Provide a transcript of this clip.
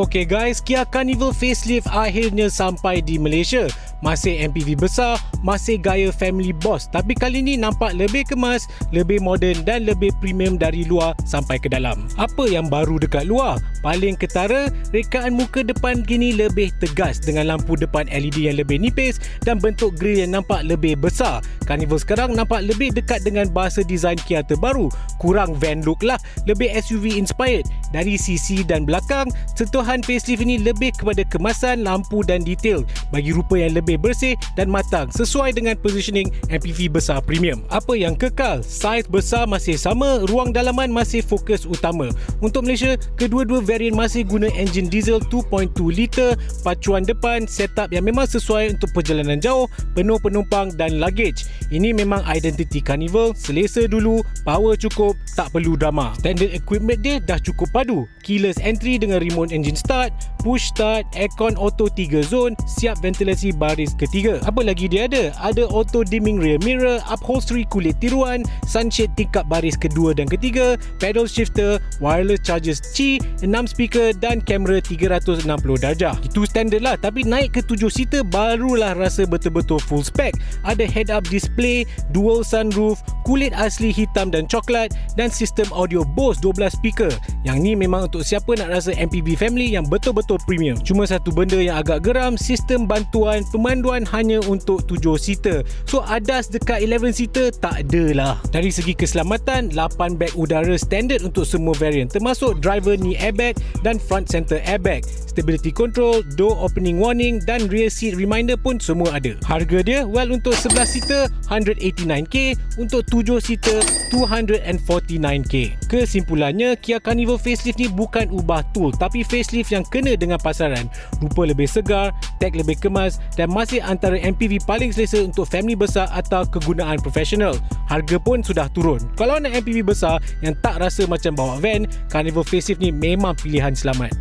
Okay guys, Kia Carnival facelift akhirnya sampai di Malaysia. Masih MPV besar, masih gaya family boss, tapi kali ni nampak lebih kemas, lebih moden dan lebih premium dari luar sampai ke dalam. Apa yang baru dekat luar? Paling ketara, rekaan muka depan kini lebih tegas dengan lampu depan LED yang lebih nipis dan bentuk grill yang nampak lebih besar. Carnival sekarang nampak lebih dekat dengan bahasa desain Kia terbaru. Kurang van look lah, lebih SUV inspired. Dari sisi dan belakang, sentuhan facelift ini lebih kepada kemasan, lampu dan detail bagi rupa yang lebih bersih dan matang sesuai dengan positioning MPV besar premium. Apa yang kekal? Saiz besar masih sama, ruang dalaman masih fokus utama. Untuk Malaysia, kedua-dua varian masih guna enjin diesel 2.2 liter, pacuan depan, setup yang memang sesuai untuk perjalanan jauh, penuh penumpang dan luggage. Ini memang identiti Carnival, selesa dulu, power cukup, tak perlu drama. Standard equipment dia dah cukup padu. Keyless entry dengan remote engine start, push start, aircon auto 3 zone, siap ventilasi baris ketiga. Apa lagi dia ada? Ada auto dimming rear mirror, upholstery kulit tiruan, sunshade tingkap baris kedua dan ketiga, pedal shifter, wireless chargers Qi, 6 speaker dan kamera 360 darjah. Itu standard lah, tapi naik ke 7 seater barulah rasa betul-betul full spec. Ada head-up display, dual sunroof, kulit asli hitam dan coklat dan sistem audio Bose 12 speaker. Yang ni memang untuk siapa nak rasa MPV family yang betul-betul premium. Cuma satu benda yang agak geram, sistem bantuan pemanduan hanya untuk 7 seater. So ADAS dekat 11 seater tak ada lah. Dari segi keselamatan, 8 beg udara standard untuk semua varian, termasuk driver knee airbag dan front center airbag. Stability control, door opening warning dan rear seat reminder pun semua ada. Harga dia, well, untuk 11 seater 189k, untuk 7 seater 249k. Kesimpulannya, Kia Carnival facelift ni bukan ubah tool, tapi facelift yang kena dengan pasaran. Rupa lebih segar, tag lebih kemas dan masih antara MPV paling selesa untuk family besar atau kegunaan profesional. Harga pun sudah turun. Kalau nak MPV besar yang tak rasa macam bawa van, Carnival facelift ni memang pilihan selamat.